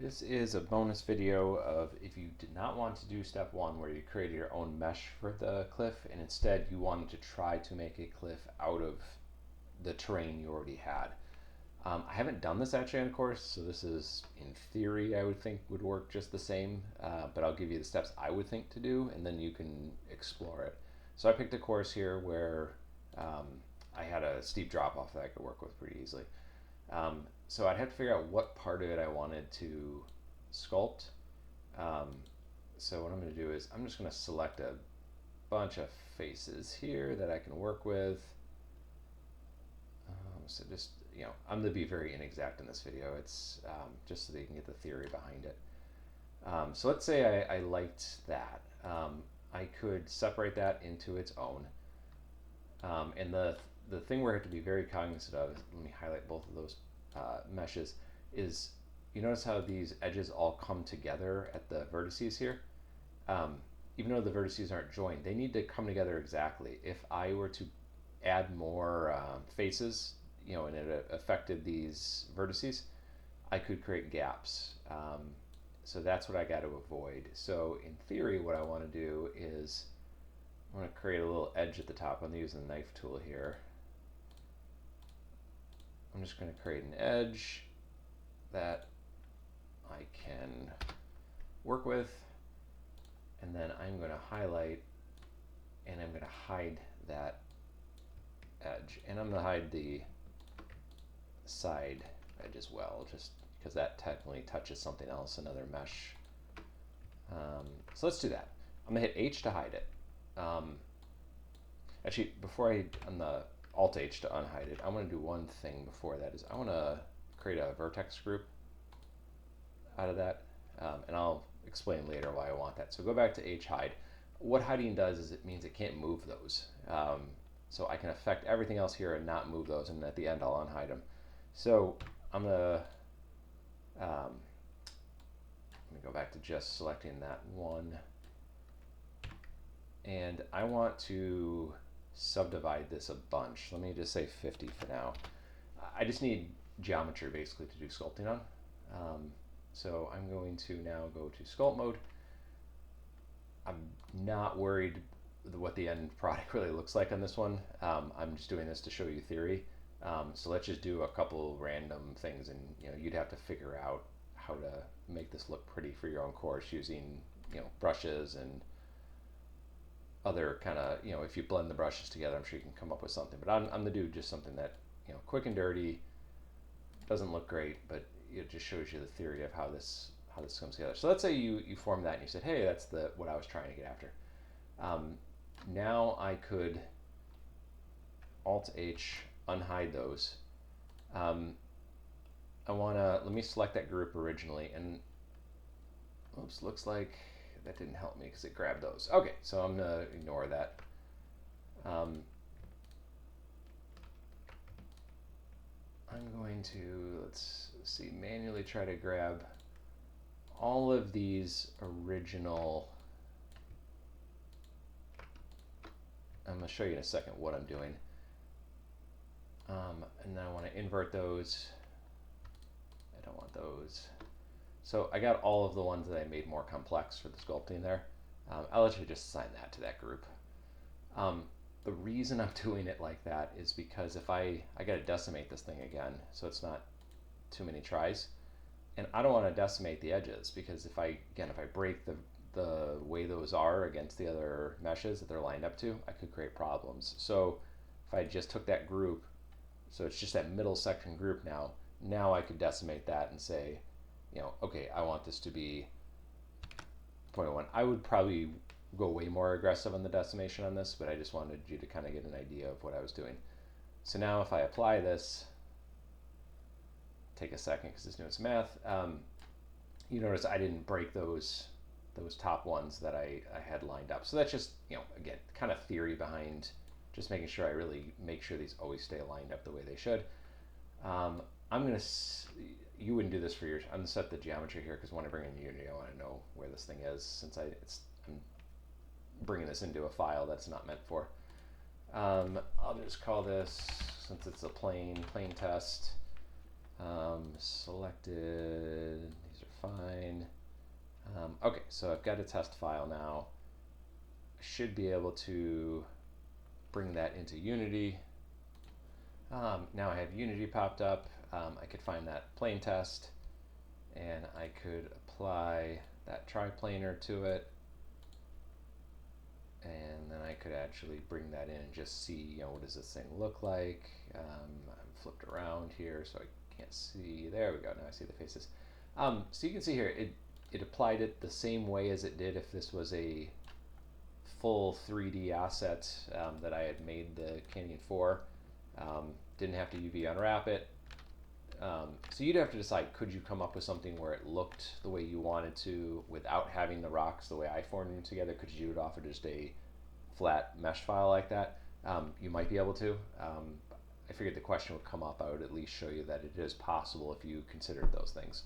This is a bonus video of if you did not want to do step one where you created your own mesh for the cliff and instead you wanted to try to make a cliff out of the terrain you already had. I haven't done this actually on course, so this is in theory I would think would work just the same, but I'll give you the steps I would think to do and then you can explore it. So I picked a course here where I had a steep drop off that I could work with pretty easily. So I'd have to figure out what part of it I wanted to sculpt. Um, so what I'm going to do is I'm just going to select a bunch of faces here that I can work with. So just, I'm going to be very inexact in this video. It's just so that you can get the theory behind it. So let's say I liked that. I could separate that into its own. And the thing where I have to be very cognizant of, let me highlight both of those meshes, is you notice how these edges all come together at the vertices here? Even though the vertices aren't joined, they need to come together exactly. If I were to add more faces, and it affected these vertices, I could create gaps. So that's what I got to avoid. So in theory, what I want to do is I want to create a little edge at the top. I'm using the knife tool here. I'm just going to create an edge that I can work with, and then I'm going to highlight and I'm going to hide that edge, and I'm going to hide the side edge as well, just because that technically touches something else, another mesh. So let's do that. I'm going to hit H to hide it. Actually, before on the Alt H to unhide it, I want to do one thing before that. Is I want to create a vertex group out of that, and I'll explain later why I want that. So go back to H hide. What hiding does is it means it can't move those. So I can affect everything else here and not move those, and at the end I'll unhide them. So I'm gonna go back to just selecting that one, and I want to subdivide this a bunch. Let me just say 50 for now. I just need geometry basically to do sculpting on. So I'm going to now go to sculpt mode. I'm not worried what the end product really looks like on this one. I'm just doing this to show you theory. So let's just do a couple random things, and you'd have to figure out how to make this look pretty for your own course using brushes and other kind of, if you blend the brushes together, I'm sure you can come up with something. But I'm gonna do just something that, quick and dirty, doesn't look great, but it just shows you the theory of how this comes together. So let's say you formed that and you said, hey, that's what I was trying to get after. Now I could Alt H, unhide those. Let me select that group originally, and oops, looks like that didn't help me because it grabbed those. Okay, so I'm gonna ignore that. I'm going to, let's see, manually try to grab all of these original. I'm going to show you in a second what I'm doing. And then I want to invert those. I don't want those. So I got all of the ones that I made more complex for the sculpting there. I'll actually just assign that to that group. The reason I'm doing it like that is because if I got to decimate this thing again, so it's not too many tries. And I don't want to decimate the edges, because if I break the way those are against the other meshes that they're lined up to, I could create problems. So if I just took that group, so it's just that middle section group now I could decimate that and say, okay, I want this to be 0.1. I would probably go way more aggressive on the decimation on this, but I just wanted you to kind of get an idea of what I was doing. So now if I apply this, take a second because it's doing some math, you notice I didn't break those top ones that I had lined up. So that's just, again, kind of theory behind just making sure I really make sure these always stay lined up the way they should. You wouldn't do this for yours. I'm going to set the geometry here because when I bring in Unity, I want to know where this thing is, since I'm bringing this into a file that's not meant for. I'll just call this, since it's a plain test, selected, these are Okay, so I've got a test file now. I should be able to bring that into Unity. Now I have Unity popped up. I could find that plane test, and I could apply that triplanar to it, and then I could actually bring that in and just see, what does this thing look like. I'm flipped around here so I can't see. There we go. Now I see the faces. So you can see here, it applied it the same way as it did if this was a full 3D asset that I had made the Canyon for. Didn't have to UV unwrap it. So you'd have to decide, could you come up with something where it looked the way you wanted to without having the rocks the way I formed them together? Could you do it off of just a flat mesh file like that? You might be able to. I figured the question would come up. I would at least show you that it is possible if you considered those things.